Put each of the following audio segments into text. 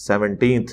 17th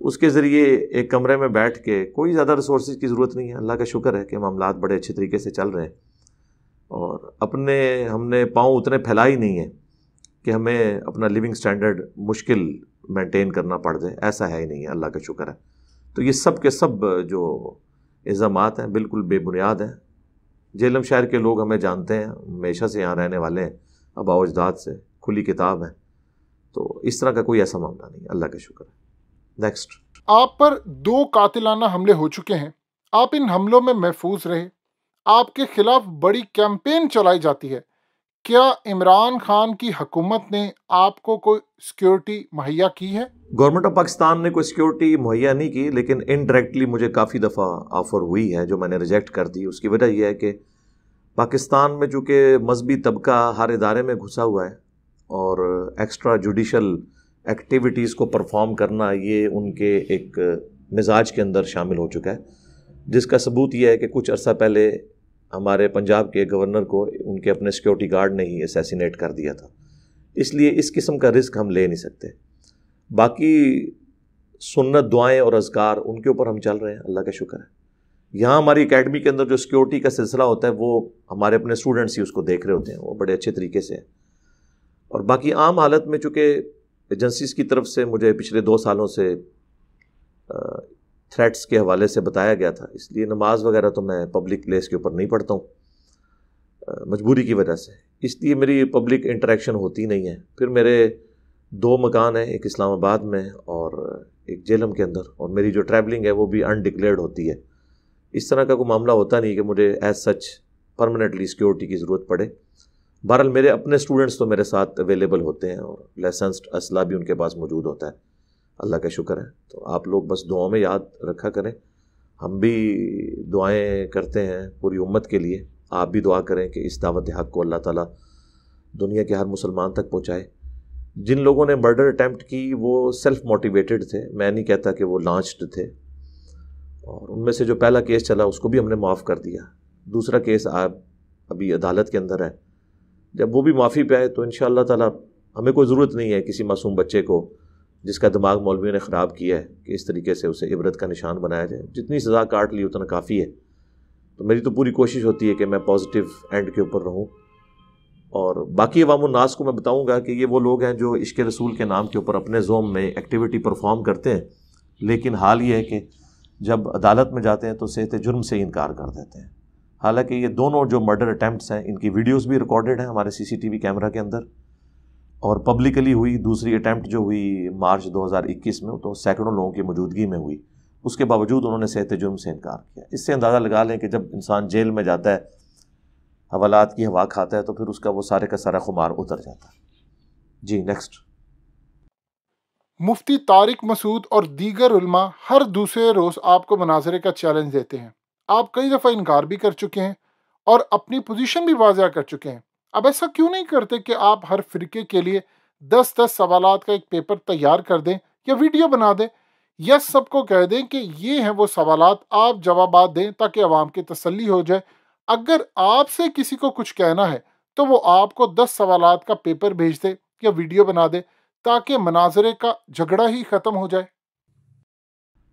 تو اس کے ذریعے ایک کمرے میں بیٹھ کے کوئی زیادہ ریسورسز کی ضرورت نہیں ہے. اللہ کا شکر ہے کہ معاملات بڑے اچھے طریقے سے چل رہے ہیں, اور ہم نے پاؤں اتنے پھیلائی نہیں ہیں کہ ہمیں اپنا لیونگ سٹینڈرڈ مشکل مینٹین کرنا پڑ جائے, ایسا ہے ہی نہیں ہے, اللہ کا شکر ہے. تو یہ سب کے سب جو الزامات ہیں بالکل بے بنیاد ہیں. جہلم شہر کے لوگ ہمیں جانتے ہیں, ہمیشہ سے یہاں رہنے والے ہیں, آباء و اجداد سے, کھلی کتاب ہیں, تو اس طرح کا کوئی ایسا معاملہ نہیں, اللہ کا شکر ہے. نیکسٹ. آپ پر 2 قاتلانہ حملے ہو چکے ہیں, آپ ان حملوں میں محفوظ رہے, آپ کے خلاف بڑی کیمپین چلائی جاتی ہے. کیا عمران خان کی حکومت نے آپ کو کوئی سیکیورٹی مہیا کی ہے؟ گورنمنٹ آف پاکستان نے کوئی سیکیورٹی مہیا نہیں کی, لیکن انڈائریکٹلی مجھے کافی دفعہ آفر ہوئی ہے جو میں نے ریجیکٹ کر دی. اس کی وجہ یہ ہے کہ پاکستان میں چونکہ مذہبی طبقہ ہر ادارے میں گھسا ہوا ہے, اور ایکسٹرا جوڈیشل ایکٹیویٹیز کو پرفارم کرنا یہ ان کے ایک مزاج کے اندر شامل ہو چکا ہے, جس کا ثبوت یہ ہے کہ کچھ عرصہ پہلے ہمارے پنجاب کے گورنر کو ان کے اپنے سیکیورٹی گارڈ نے ہی اسیسینیٹ کر دیا تھا. اس لیے اس قسم کا رسک ہم لے نہیں سکتے. باقی سنت دعائیں اور اذکار ان کے اوپر ہم چل رہے ہیں, اللہ کا شکر ہے. یہاں ہماری اکیڈمی کے اندر جو سیکیورٹی کا سلسلہ ہوتا ہے وہ ہمارے اپنے اسٹوڈنٹس ہی اس کو دیکھ رہے ہوتے ہیں, وہ بڑے اچھے طریقے سے. اور باقی عام حالت میں چونکہ ایجنسیز کی طرف سے مجھے پچھلے 2 سالوں سے تھریٹس کے حوالے سے بتایا گیا تھا, اس لیے نماز وغیرہ تو میں پبلک پلیس کے اوپر نہیں پڑھتا ہوں مجبوری کی وجہ سے, اس لیے میری پبلک انٹریکشن ہوتی نہیں ہے. پھر میرے 2 مکان ہیں, ایک اسلام آباد میں اور ایک جہلم کے اندر, اور میری جو ٹریولنگ ہے وہ بھی انڈکلیئرڈ ہوتی ہے. اس طرح کا کوئی معاملہ ہوتا نہیں کہ مجھے ایز سچ پرماننٹلی سیکیورٹی کی ضرورت پڑے. بہرحال میرے اپنے اسٹوڈنٹس تو میرے ساتھ اویلیبل ہوتے ہیں, اور لائسنسڈ اسلحہ بھی ان کے پاس موجود ہوتا ہے, اللہ کا شکر ہے. تو آپ لوگ بس دعاؤں میں یاد رکھا کریں, ہم بھی دعائیں کرتے ہیں پوری امت کے لیے. آپ بھی دعا کریں کہ اس دعوت حق کو اللہ تعالیٰ دنیا کے ہر مسلمان تک پہنچائے. جن لوگوں نے مرڈر اٹیمپٹ کی وہ سیلف موٹیویٹڈ تھے, میں نہیں کہتا کہ وہ لانچڈ تھے, اور ان میں سے جو پہلا کیس چلا اس کو بھی ہم نے معاف کر دیا. دوسرا کیس ابھی عدالت کے اندر ہے, جب وہ بھی معافی پہ آئے تو انشاءاللہ تعالیٰ ہمیں کوئی ضرورت نہیں ہے کسی معصوم بچے کو جس کا دماغ مولویوں نے خراب کیا ہے کہ اس طریقے سے اسے عبرت کا نشان بنایا جائے. جتنی سزا کاٹ لی اتنا کافی ہے. تو میری تو پوری کوشش ہوتی ہے کہ میں پازیٹیو اینڈ کے اوپر رہوں, اور باقی عوام الناس کو میں بتاؤں گا کہ یہ وہ لوگ ہیں جو عشق رسول کے نام کے اوپر اپنے زوم میں ایکٹیویٹی پرفارم کرتے ہیں, لیکن حال یہ ہے کہ جب عدالت میں جاتے ہیں تو صحت جرم سے انکار کر دیتے ہیں. حالانکہ یہ دونوں جو مرڈر اٹیمپٹس ہیں ان کی ویڈیوز بھی ریکارڈڈ ہیں ہمارے CCTV کیمرہ کے اندر, اور پبلکلی ہوئی. دوسری اٹیمپٹ جو ہوئی مارچ 2021 میں تو سینکڑوں لوگوں کی موجودگی میں ہوئی, اس کے باوجود انہوں نے صحت جرم سے انکار کیا. اس سے اندازہ لگا لیں کہ جب انسان جیل میں جاتا ہے, حوالات کی ہوا کھاتا ہے, تو پھر اس کا وہ سارے کا سارا خمار اتر جاتا ہے. جی نیکسٹ. مفتی طارق مسعود اور دیگر علماء ہر دوسرے روز آپ کو مناظرے کا چیلنج دیتے ہیں. آپ کئی دفعہ انکار بھی کر چکے ہیں اور اپنی پوزیشن بھی واضح کر چکے ہیں. اب ایسا کیوں نہیں کرتے کہ آپ ہر فرقے کے لیے 10 سوالات کا ایک پیپر تیار کر دیں یا ویڈیو بنا دیں, یا سب کو کہہ دیں کہ یہ ہیں وہ سوالات, آپ جوابات دیں تاکہ عوام کی تسلی ہو جائے. اگر آپ سے کسی کو کچھ کہنا ہے تو وہ آپ کو 10 سوالات کا پیپر بھیج دے یا ویڈیو بنا دے تاکہ مناظرے کا جھگڑا ہی ختم ہو جائے.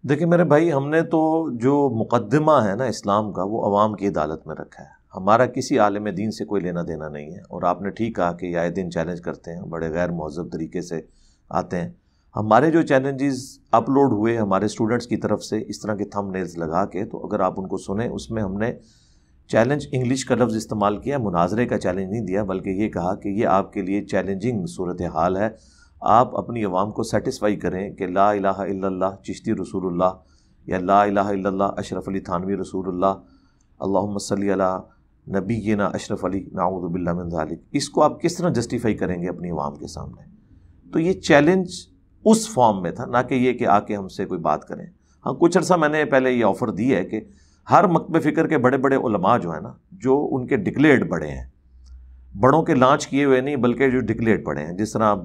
دیکھیں میرے بھائی, ہم نے تو جو مقدمہ ہے نا اسلام کا وہ عوام کی عدالت میں رکھا ہے. ہمارا کسی عالم دین سے کوئی لینا دینا نہیں ہے. اور آپ نے ٹھیک کہا کہ یہ آئے دن چیلنج کرتے ہیں, بڑے غیر مہذب طریقے سے آتے ہیں. ہمارے جو چیلنجز اپلوڈ ہوئے ہمارے اسٹوڈنٹس کی طرف سے اس طرح کے تھم نیلز لگا کے, تو اگر آپ ان کو سنیں, اس میں ہم نے چیلنج انگلش کا لفظ استعمال کیا, مناظرے کا چیلنج نہیں دیا, بلکہ یہ کہا کہ یہ آپ کے لیے چیلنجنگ صورتحال ہے. آپ اپنی عوام کو سیٹسفائی کریں کہ لا الہ الا اللہ چشتی رسول اللہ, یا لا الہ الا اللہ اشرف علی تھانوی رسول اللہ, اللہم صلی علی نبینا اشرف علی نعوذ باللہ من ذالک. اس کو آپ کس طرح جسٹیفائی کریں گے اپنی عوام کے سامنے؟ تو یہ چیلنج اس فارم میں تھا, نہ کہ یہ کہ آ کے ہم سے کوئی بات کریں. ہاں کچھ عرصہ میں نے پہلے یہ آفر دی ہے کہ ہر مکتب فکر کے بڑے بڑے علماء جو ہیں نا, جو ان کے ڈکلیئرڈ بڑے ہیں, بڑوں کے لانچ کیے ہوئے نہیں بلکہ جو ڈکلیئرڈ بڑے ہیں, جس طرح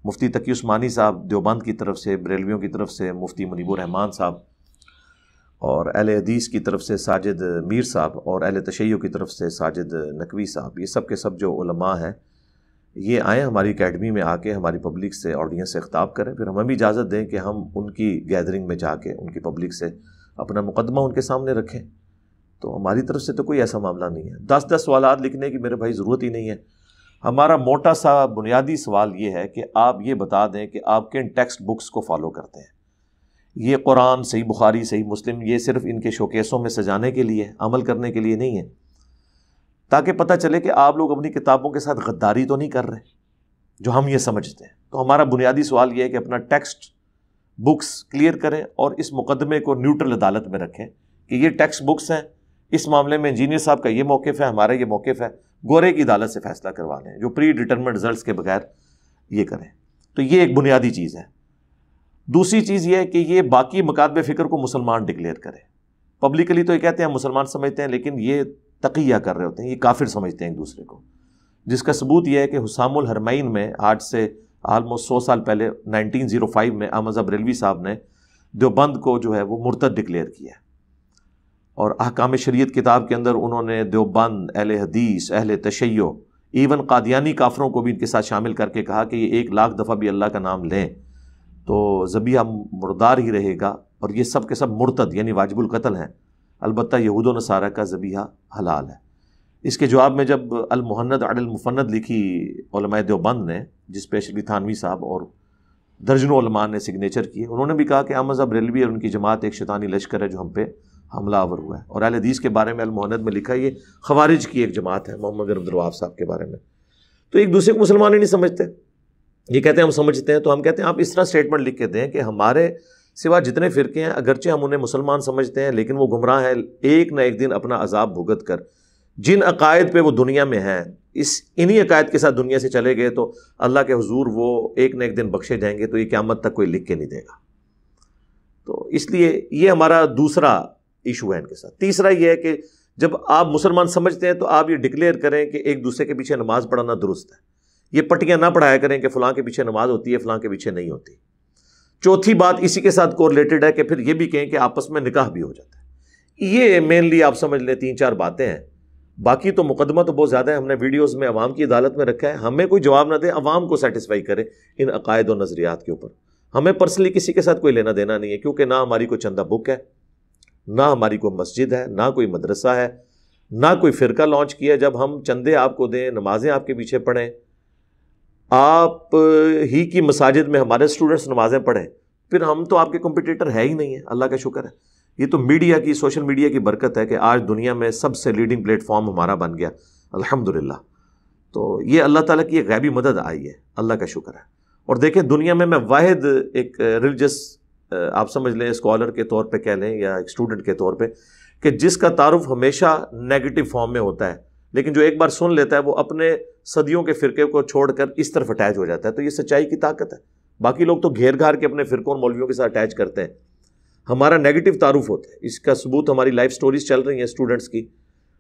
مفتی تقی عثمانی صاحب دیوبند کی طرف سے, بریلویوں کی طرف سے مفتی منیب الرحمان صاحب, اور اہل حدیث کی طرف سے ساجد میر صاحب, اور اہل تشیع کی طرف سے ساجد نقوی صاحب. یہ سب کے سب جو علماء ہیں یہ آئیں ہماری اکیڈمی میں آ کے ہماری پبلک سے آڈینس سے خطاب کریں، پھر ہمیں بھی اجازت دیں کہ ہم ان کی گیدرنگ میں جا کے ان کی پبلک سے اپنا مقدمہ ان کے سامنے رکھیں۔ تو ہماری طرف سے تو کوئی ایسا معاملہ نہیں ہے، 10 سوالات لکھنے کی میرے بھائی ضرورت ہی نہیں ہے۔ ہمارا موٹا سا بنیادی سوال یہ ہے کہ آپ یہ بتا دیں کہ آپ کن ٹیکسٹ بکس کو فالو کرتے ہیں۔ یہ قرآن، صحیح بخاری، صحیح مسلم، یہ صرف ان کے شوکیسوں میں سجانے کے لیے، عمل کرنے کے لیے نہیں ہے، تاکہ پتہ چلے کہ آپ لوگ اپنی کتابوں کے ساتھ غداری تو نہیں کر رہے جو ہم یہ سمجھتے ہیں۔ تو ہمارا بنیادی سوال یہ ہے کہ اپنا ٹیکسٹ بکس کلیئر کریں اور اس مقدمے کو نیوٹرل عدالت میں رکھیں کہ یہ ٹیکسٹ بکس ہیں، اس معاملے میں انجینئر صاحب کا یہ موقف ہے، ہمارا یہ موقف ہے، گورے کی عدالت سے فیصلہ کروا لیں، جو پری ڈیٹرمنڈ رزلٹس کے بغیر یہ کریں۔ تو یہ ایک بنیادی چیز ہے۔ دوسری چیز یہ ہے کہ یہ باقی مکاتب فکر کو مسلمان ڈکلیئر کریں۔ پبلکلی تو یہ کہتے ہیں ہم مسلمان سمجھتے ہیں، لیکن یہ تقیہ کر رہے ہوتے ہیں، یہ کافر سمجھتے ہیں ایک دوسرے کو، جس کا ثبوت یہ ہے کہ حسام الحرمین میں آج سے آلموسٹ 100 سال پہلے 1905 میں احمد بریلوی صاحب نے دیوبند کو جو ہے وہ مرتد ڈکلیئر کیا، اور احکام شریعت کتاب کے اندر انہوں نے دیوبند، اہل حدیث، اہل تشیع، ایون قادیانی کافروں کو بھی ان کے ساتھ شامل کر کے کہا کہ یہ 1,00,000 دفعہ بھی اللہ کا نام لیں تو ذبیحہ مردار ہی رہے گا، اور یہ سب کے سب مرتد یعنی واجب القتل ہیں، البتہ یہود و نصارہ کا ذبیحہ حلال ہے۔ اس کے جواب میں جب المہند علی المفند لکھی علماء دیوبند نے، جس پہ اشرفی تھانوی صاحب اور درجنوں علماء نے سگنیچر کیے، انہوں نے بھی کہا کہ احمد بریلوی اور ان کی جماعت ایک شیطانی لشکر ہے جو ہم پہ حملہ آور ہوا ہے، اور اہل حدیث کے بارے میں المہند میں لکھا یہ خوارج کی ایک جماعت ہے، محمد بن عبد الوہاب صاحب کے بارے میں۔ تو ایک دوسرے کو مسلمان ہی نہیں سمجھتے، یہ کہتے ہیں ہم سمجھتے ہیں، تو ہم کہتے ہیں آپ اس طرح سٹیٹمنٹ لکھ کے دیں کہ ہمارے سوا جتنے فرقے ہیں اگرچہ ہم انہیں مسلمان سمجھتے ہیں لیکن وہ گمراہ ہیں، ایک نہ ایک دن اپنا عذاب بھگت کر جن عقائد پہ وہ دنیا میں ہیں، انہی عقائد کے ساتھ دنیا سے چلے گئے تو اللہ کے حضور وہ ایک نہ ایک دن بخشے جائیں گے، تو یہ قیامت تک کوئی لکھ کے نہیں دے گا۔ تو اس لیے یہ ہمارا دوسرا ایشو ہے ان کے ساتھ۔ تیسرا یہ ہے کہ جب آپ مسلمان سمجھتے ہیں تو آپ یہ ڈکلیئر کریں کہ ایک دوسرے کے پیچھے نماز پڑھنا درست ہے، یہ پٹیاں نہ پڑھایا کریں کہ فلاں کے پیچھے نماز ہوتی ہے، فلاں کے پیچھے نہیں ہوتی۔ چوتھی بات اسی کے ساتھ کورلیٹڈ ہے کہ پھر یہ بھی کہیں کہ آپس میں نکاح بھی ہو جاتا ہے۔ یہ مینلی آپ سمجھ لیں 3-4 باتیں ہیں، باقی تو مقدمہ تو بہت زیادہ ہے، ہم نے ویڈیوز میں عوام کی عدالت میں رکھا ہے، ہمیں کوئی جواب نہ دے، عوام کو سیٹسفائی کرے ان عقائد و نظریات کے اوپر۔ ہمیں پرسنلی کسی کے ساتھ کوئی لینا دینا نہیں ہے، کیونکہ نہ ہماری کوئی چندہ بک ہے، نہ ہماری کوئی مسجد ہے، نہ کوئی مدرسہ ہے، نہ کوئی فرقہ لانچ کیا۔ جب ہم چندے آپ کو دیں، نمازیں آپ کے پیچھے پڑھیں، آپ ہی کی مساجد میں ہمارے اسٹوڈنٹس نمازیں پڑھیں، پھر ہم تو آپ کے کمپٹیٹر ہے ہی نہیں ہے، اللہ کا شکر ہے۔ یہ تو میڈیا کی، سوشل میڈیا کی برکت ہے کہ آج دنیا میں سب سے لیڈنگ پلیٹ فارم ہمارا بن گیا، الحمدللہ۔ تو یہ اللہ تعالیٰ کی ایک غیبی مدد آئی ہے، اللہ کا شکر ہے۔ اور دیکھیں دنیا میں واحد ایک ریلیجس آپ سمجھ لیں، اسکالر کے طور پہ کہہ لیں یا ایک اسٹوڈنٹ کے طور پہ، کہ جس کا تعارف ہمیشہ نیگیٹو فارم میں ہوتا ہے، لیکن جو ایک بار سن لیتا ہے وہ اپنے صدیوں کے فرقے کو چھوڑ کر اس طرف اٹیچ ہو جاتا ہے۔ تو یہ سچائی کی طاقت ہے۔ باقی لوگ تو گھیر گھار کے اپنے فرقوں اور مولویوں کے ساتھ اٹیچ کرتے ہیں، ہمارا نیگیٹو تعارف ہوتا ہے۔ اس کا ثبوت ہماری لائف سٹوریز چل رہی ہیں اسٹوڈنٹس کی،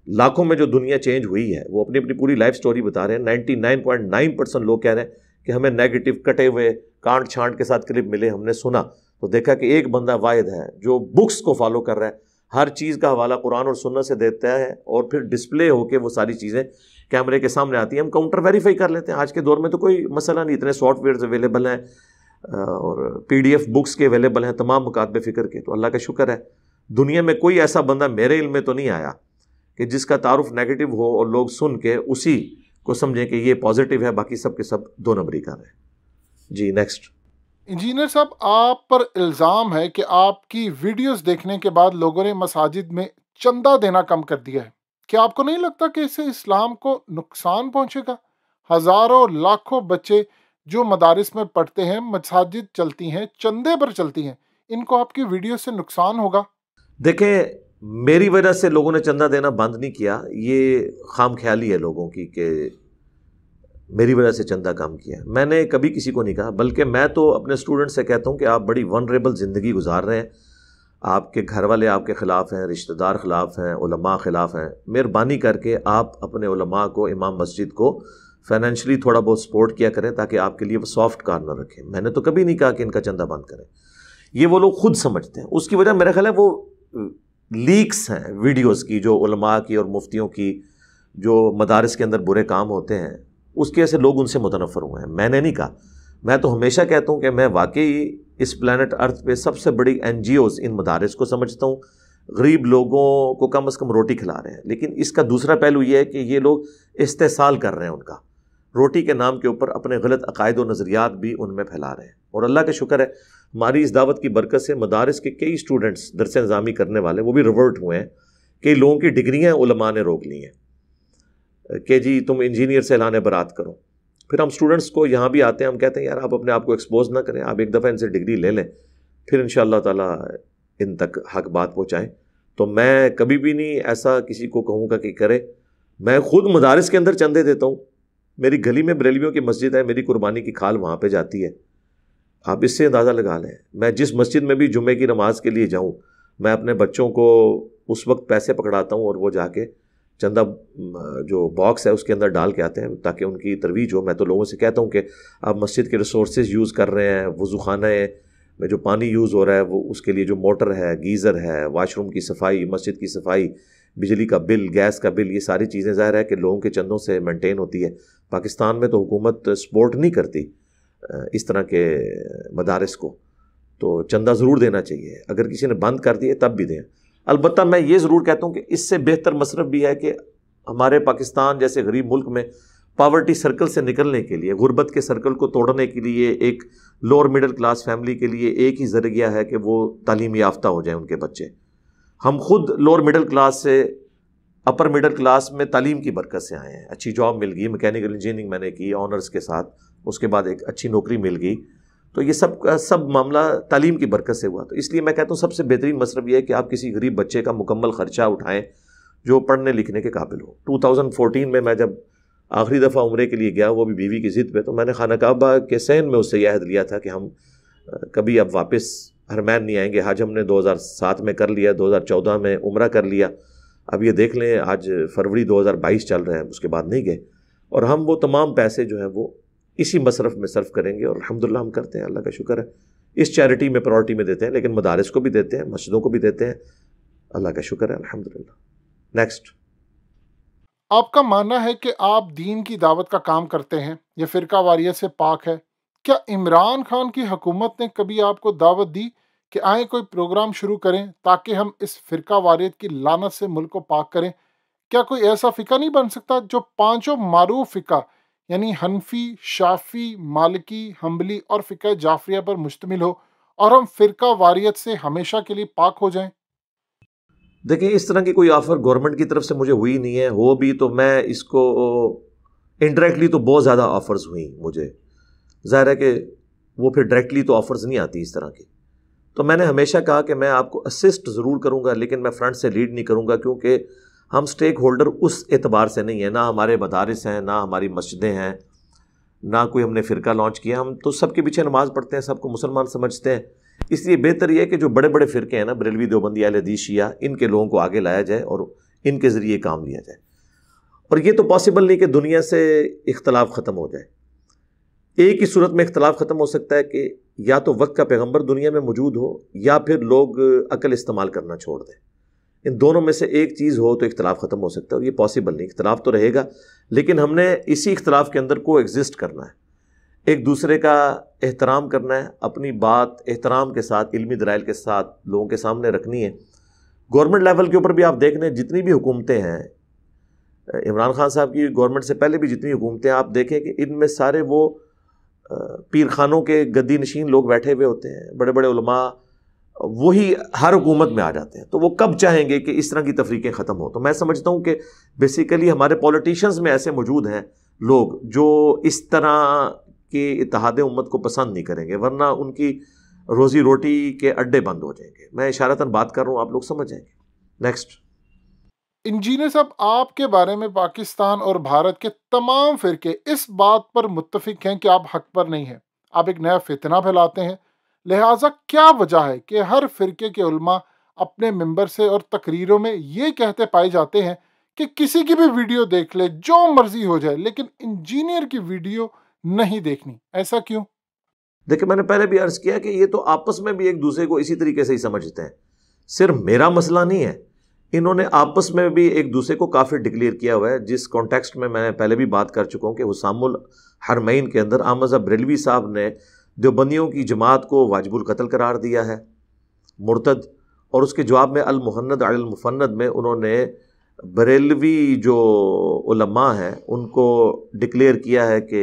لاکھوں میں جو دنیا چینج ہوئی ہے وہ اپنی اپنی پوری لائف سٹوری بتا رہے ہیں۔ 99.9% لوگ کہہ رہے ہیں کہ ہمیں نیگیٹو کٹے ہوئے کانٹ چھانٹ کے ساتھ کلپ ملے، ہم نے سنا تو دیکھا کہ ایک بندہ واحد ہے جو بکس کو فالو کر رہا ہے، ہر چیز کا حوالہ قرآن اور سنت سے دیتا ہے، اور پھر ڈسپلے ہو کے وہ ساری چیزیں کیمرے کے سامنے آتی ہیں، ہم کاؤنٹر ویریفائی کر لیتے ہیں۔ آج کے دور میں تو کوئی مسئلہ نہیں، اتنے سافٹ ویئرز اویلیبل ہیں اور PDF بکس کے اویلیبل ہیں تمام مکاتب فکر کے، تو اللہ کا شکر ہے دنیا میں کوئی ایسا بندہ میرے علم میں تو نہیں آیا کہ جس کا تعارف نیگیٹو ہو اور لوگ سن کے اسی کو سمجھیں کہ یہ پازیٹیو ہے، باقی سب کے سب 2 نمبری کر رہے ہیں۔ جی نیکسٹ۔ انجینئر صاحب، آپ پر الزام ہے کہ آپ کی ویڈیوز دیکھنے کے بعد لوگوں نے مساجد میں چندہ دینا کم کر دیا ہے، کیا آپ کو نہیں لگتا کہ اس سے اسلام کو نقصان پہنچے گا؟ ہزاروں لاکھوں بچے جو مدارس میں پڑھتے ہیں، مساجد چلتی ہیں، چندے پر چلتی ہیں، ان کو آپ کی ویڈیو سے نقصان ہوگا؟ دیکھیں میری وجہ سے لوگوں نے چندہ دینا بند نہیں کیا، یہ خام خیالی ہے لوگوں کی کہ میری وجہ سے چندہ کم کیا۔ میں نے کبھی کسی کو نہیں کہا، بلکہ میں تو اپنے اسٹوڈنٹ سے کہتا ہوں کہ آپ بڑی ونریبل زندگی گزار رہے ہیں، آپ کے گھر والے آپ کے خلاف ہیں، رشتہ دار خلاف ہیں، علماء خلاف ہیں، مہربانی کر کے آپ اپنے علماء کو، امام مسجد کو فائنینشلی تھوڑا بہت سپورٹ کیا کریں تاکہ آپ کے لیے وہ سافٹ کارنر رکھیں۔ میں نے تو کبھی نہیں کہا کہ ان کا چندہ بند کریں، یہ وہ لوگ خود سمجھتے ہیں۔ اس کی وجہ میرا خیال ہے وہ لیکس ہیں ویڈیوز کی، جو علماء کی اور مفتیوں کی جو مدارس کے اندر برے کام ہوتے ہیں، اس کی وجہ سے لوگ ان سے متنفر ہوئے ہیں. میں نے نہیں کہا. میں تو ہمیشہ کہتا ہوں کہ میں واقعی اس پلانٹ ارتھ پہ سب سے بڑی NGOs ان مدارس کو سمجھتا ہوں. غریب لوگوں کو کم از کم روٹی کھلا رہے ہیں. لیکن اس کا دوسرا پہلو یہ ہے کہ یہ لوگ استحصال کر رہے ہیں ان کا. روٹی کے نام کے اوپر اپنے غلط عقائد و نظریات بھی ان میں پھیلا رہے ہیں. اور اللہ کا شکر ہے ہماری اس دعوت کی برکت سے مدارس کے کئی اسٹوڈنٹس درس نظامی کرنے والے وہ بھی ریورٹ ہوئے ہیں. کئی لوگوں کی ڈگریاں علماء نے روک لی ہیں کہ جی تم انجینئر سے اعلان برات کرو. پھر ہم اسٹوڈنٹس کو یہاں بھی آتے ہیں, ہم کہتے ہیں یار آپ اپنے آپ کو ایکسپوز نہ کریں, آپ ایک دفعہ ان سے ڈگری لے لیں, پھر انشاءاللہ تعالیٰ ان تک حق بات پہنچائیں. تو میں کبھی بھی نہیں ایسا کسی کو کہوں گا کہ کرے. میں خود مدارس کے اندر چندے دیتا ہوں. میری گلی میں بریلویوں کی مسجد ہے, میری قربانی کی کھال وہاں پہ جاتی ہے. آپ اس سے اندازہ لگا لیں. میں جس مسجد میں بھی جمعے کی نماز کے لیے جاؤں, میں اپنے بچوں کو اس وقت پیسے پکڑاتا ہوں اور وہ جا کے چندہ جو باکس ہے اس کے اندر ڈال کے آتے ہیں تاکہ ان کی ترویج ہو. میں تو لوگوں سے کہتا ہوں کہ آپ مسجد کے ریسورسز یوز کر رہے ہیں, وضو خانہ میں جو پانی یوز ہو رہا ہے وہ اس کے لیے جو موٹر ہے, گیزر ہے, واش روم کی صفائی, مسجد کی صفائی, بجلی کا بل, گیس کا بل, یہ ساری چیزیں ظاہر ہے کہ لوگوں کے چندوں سے مینٹین ہوتی ہے. پاکستان میں تو حکومت سپورٹ نہیں کرتی اس طرح کے مدارس کو, تو چندہ ضرور دینا چاہیے. اگر کسی نے بند کر دیے تب بھی دیں. البتہ میں یہ ضرور کہتا ہوں کہ اس سے بہتر مصرف بھی ہے کہ ہمارے پاکستان جیسے غریب ملک میں پاورٹی سرکل سے نکلنے کے لیے, غربت کے سرکل کو توڑنے کے لیے ایک لوور مڈل کلاس فیملی کے لیے ایک ہی ذریعہ ہے کہ وہ تعلیم یافتہ ہو جائیں ان کے بچے. ہم خود لوور مڈل کلاس سے اپر مڈل کلاس میں تعلیم کی برکت سے آئے ہیں. اچھی جاب مل گئی, میکینیکل انجینئرنگ میں نے کی آنرز کے ساتھ, اس کے بعد ایک اچھی نوکری مل گئی. تو یہ سب کا سب معاملہ تعلیم کی برکت سے ہوا. تو اس لیے میں کہتا ہوں سب سے بہترین مصرف یہ ہے کہ آپ کسی غریب بچے کا مکمل خرچہ اٹھائیں جو پڑھنے لکھنے کے قابل ہو. 2014 میں جب آخری دفعہ عمرے کے لیے گیا, وہ بھی بیوی کی ضد پہ, تو میں نے خانہ کعبہ کے سین میں اس سے یہ عہد لیا تھا کہ ہم کبھی اب واپس حرمین نہیں آئیں گے. حج ہم نے 2007 میں کر لیا, 2014 میں عمرہ کر لیا, اب یہ دیکھ لیں آج فروری 2022 چل رہا ہے, اس کے بعد نہیں گئے. اور ہم وہ تمام پیسے جو ہیں وہ اسی مصرف میں صرف کریں گے, اور الحمدللہ ہم کرتے ہیں, اللہ کا شکر ہے. اس چیریٹی میں پرائورٹی میں دیتے ہیں, لیکن مدارس کو بھی دیتے ہیں, مسجدوں کو بھی دیتے ہیں, اللہ کا شکر ہے الحمدللہ. نیکسٹ. آپ کا ماننا ہے کہ آپ دین کی دعوت کا کام کرتے ہیں, یہ فرقہ واریت سے پاک ہے. کیا عمران خان کی حکومت نے کبھی آپ کو دعوت دی کہ آئیں کوئی پروگرام شروع کریں تاکہ ہم اس فرقہ واریت کی لعنت سے ملک کو پاک کریں؟ کیا کوئی ایسا فقہ نہیں بن سکتا جو پانچوں معروف فقہ یعنی حنفی، شافعی، مالکی، حنبلی اور فقہ جعفریہ پر مشتمل ہو اور ہم فرقہ واریت سے ہمیشہ کے لیے پاک ہو جائیں؟ دیکھیں اس طرح کی کوئی آفر گورنمنٹ کی طرف سے مجھے ہوئی نہیں ہے. ہو بھی تو میں اس کو انڈائریکٹلی تو بہت زیادہ آفرز ہوئیں مجھے. ظاہر ہے کہ وہ پھر ڈائریکٹلی تو آفرز نہیں آتی اس طرح کی. تو میں نے ہمیشہ کہا کہ میں آپ کو اسسٹ ضرور کروں گا, لیکن میں فرنٹ سے لیڈ نہیں کروں گا, کیونکہ ہم سٹیک ہولڈر اس اعتبار سے نہیں ہیں. نہ ہمارے مدارس ہیں, نہ ہماری مسجدیں ہیں, نہ کوئی ہم نے فرقہ لانچ کیا. ہم تو سب کے پیچھے نماز پڑھتے ہیں, سب کو مسلمان سمجھتے ہیں. اس لیے بہتر یہ ہے کہ جو بڑے بڑے فرقے ہیں نا, بریلوی, دیوبندی, اہل حدیث, شیعہ, ان کے لوگوں کو آگے لایا جائے اور ان کے ذریعے کام لیا جائے. اور یہ تو پاسبل نہیں کہ دنیا سے اختلاف ختم ہو جائے. ایک ہی صورت میں اختلاف ختم ہو سکتا ہے کہ یا تو وقت کا پیغمبر دنیا میں موجود ہو یا پھر لوگ عقل استعمال کرنا چھوڑ دیں. ان دونوں میں سے ایک چیز ہو تو اختلاف ختم ہو سکتا ہے, اور یہ پاسبل نہیں. اختلاف تو رہے گا, لیکن ہم نے اسی اختلاف کے اندر کو ایگزسٹ کرنا ہے, ایک دوسرے کا احترام کرنا ہے, اپنی بات احترام کے ساتھ, علمی دلائل کے ساتھ لوگوں کے سامنے رکھنی ہے. گورنمنٹ لیول کے اوپر بھی آپ دیکھ لیں, جتنی بھی حکومتیں ہیں, عمران خان صاحب کی گورنمنٹ سے پہلے بھی جتنی حکومتیں ہیں, آپ دیکھیں کہ ان میں سارے وہ پیر خانوں کے گدی نشین لوگ بیٹھے ہوئے ہوتے ہیں, بڑے بڑے علماء وہی ہر حکومت میں آ جاتے ہیں. تو وہ کب چاہیں گے کہ اس طرح کی تفریقیں ختم ہو؟ تو میں سمجھتا ہوں کہ بیسیکلی ہمارے پولیٹیشنز میں ایسے موجود ہیں لوگ جو اس طرح کے اتحاد امت کو پسند نہیں کریں گے, ورنہ ان کی روزی روٹی کے اڈے بند ہو جائیں گے. میں اشارتاً بات کر رہا ہوں, آپ لوگ سمجھ جائیں گے. نیکسٹ. انجینئر صاحب, آپ کے بارے میں پاکستان اور بھارت کے تمام فرقے اس بات پر متفق ہیں کہ آپ حق پر نہیں ہیں, آپ ایک نیا فتنہ پھیلاتے ہیں. لہٰذا کیا وجہ ہے کہ ہر فرقے کے علماء اپنے ممبر سے اور تقریروں میں یہ کہتے پائے جاتے ہیں کہ کسی کی بھی ویڈیو دیکھ لے, جو مرضی ہو جائے, لیکن انجینئر کی ویڈیو نہیں دیکھنی؟ ایسا کیوں؟ دیکھیں, میں نے پہلے بھی عرض کیا کہ یہ تو آپس میں بھی ایک دوسرے کو اسی طریقے سے ہی سمجھتے ہیں. صرف میرا مسئلہ نہیں ہے, انہوں نے آپس میں بھی ایک دوسرے کو کافر ڈکلیئر کیا ہوا ہے، جس کانٹیکسٹ میں نے پہلے بھی بات کر چکا ہوں کہ حسام الحرمین کے اندر احمد رضا بریلوی صاحب نے دیوبندیوں کی جماعت کو واجب القتل قرار دیا ہے، مرتد، اور اس کے جواب میں المحند علی المفند میں انہوں نے بریلوی جو علماء ہیں ان کو ڈکلیئر کیا ہے کہ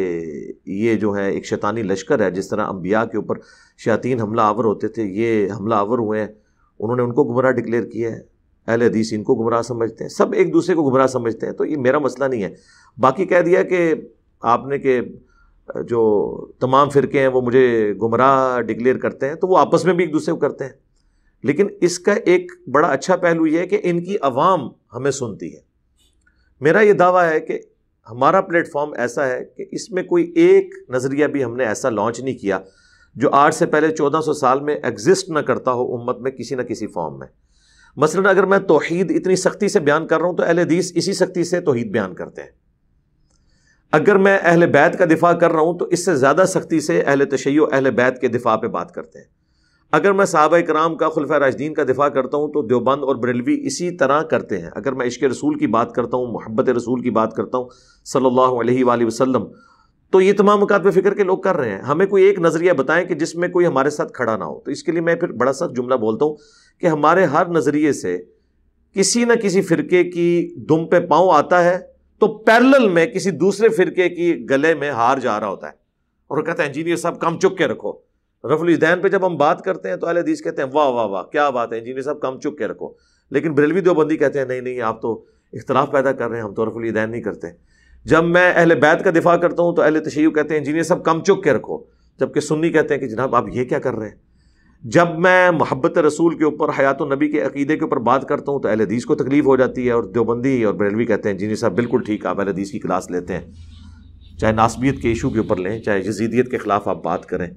یہ جو ہے ایک شیطانی لشکر ہے، جس طرح انبیاء کے اوپر شیاطین حملہ آور ہوتے تھے، یہ حملہ آور ہوئے ہیں، انہوں نے ان کو گمراہ ڈکلیئر کیا ہے۔ اہل حدیث ان کو گمراہ سمجھتے ہیں، سب ایک دوسرے کو گمراہ سمجھتے ہیں، تو یہ میرا مسئلہ نہیں ہے۔ باقی کہہ دیا کہ آپ نے کہ جو تمام فرقے ہیں وہ مجھے گمراہ ڈکلیئر کرتے ہیں، تو وہ آپس میں بھی ایک دوسرے کو کرتے ہیں، لیکن اس کا ایک بڑا اچھا پہلو یہ ہے کہ ان کی عوام ہمیں سنتی ہے۔ میرا یہ دعویٰ ہے کہ ہمارا پلیٹ فارم ایسا ہے کہ اس میں کوئی ایک نظریہ بھی ہم نے ایسا لانچ نہیں کیا جو آج سے پہلے 1400 سال میں ایگزسٹ نہ کرتا ہو امت میں کسی نہ کسی فارم میں۔ مثلا اگر میں توحید اتنی سختی سے بیان کر رہا ہوں تو اہل حدیث اسی سختی سے توحید بیان کرتے ہیں۔ اگر میں اہل بیت کا دفاع کر رہا ہوں تو اس سے زیادہ سختی سے اہل تشیع اہل بیت کے دفاع پہ بات کرتے ہیں۔ اگر میں صحابہ کرام کا، خلفائے راشدین کا دفاع کرتا ہوں تو دیوبند اور بریلوی اسی طرح کرتے ہیں۔ اگر میں عشق رسول کی بات کرتا ہوں، محبت رسول کی بات کرتا ہوں صلی اللہ علیہ وآلہ وسلم، تو یہ تمام مکاتب فکر کے لوگ کر رہے ہیں۔ ہمیں کوئی ایک نظریہ بتائیں کہ جس میں کوئی ہمارے ساتھ کھڑا نہ ہو۔ تو اس کے لیے میں پھر بڑا سخت جملہ بولتا ہوں کہ ہمارے ہر نظریے سے کسی نہ کسی فرقے کی دم پہ پاؤں آتا ہے تو پیرلل میں کسی دوسرے فرقے کی گلے میں ہار جا رہا ہوتا ہے، اور کہتے ہیں انجینئر صاحب کم چک کے رکھو۔ رفع الیدین پہ جب ہم بات کرتے ہیں تو اہل حدیث کہتے ہیں واہ واہ واہ کیا بات ہے انجینئر صاحب کم چک کے رکھو، لیکن بریلوی دیوبندی کہتے ہیں نہیں نہیں آپ تو اختلاف پیدا کر رہے ہیں، ہم تو رفع الیدین نہیں کرتے۔ جب میں اہل بیت کا دفاع کرتا ہوں تو اہل تشیع کہتے ہیں انجینئر صاحب کم چک کے رکھو، جبکہ سنی کہتے ہیں کہ جناب آپ یہ کیا کر رہے ہیں۔ جب میں محبت رسول کے اوپر، حیات النبی کے عقیدے کے اوپر بات کرتا ہوں تو اہل حدیث کو تکلیف ہو جاتی ہے، اور دیوبندی اور بریلوی کہتے ہیں انجینئر صاحب بالکل ٹھیک، آپ اہل حدیث کی کلاس لیتے ہیں، چاہے ناسبیت کے ایشو کے اوپر لیں، چاہے یزیدیت کے خلاف آپ بات کریں،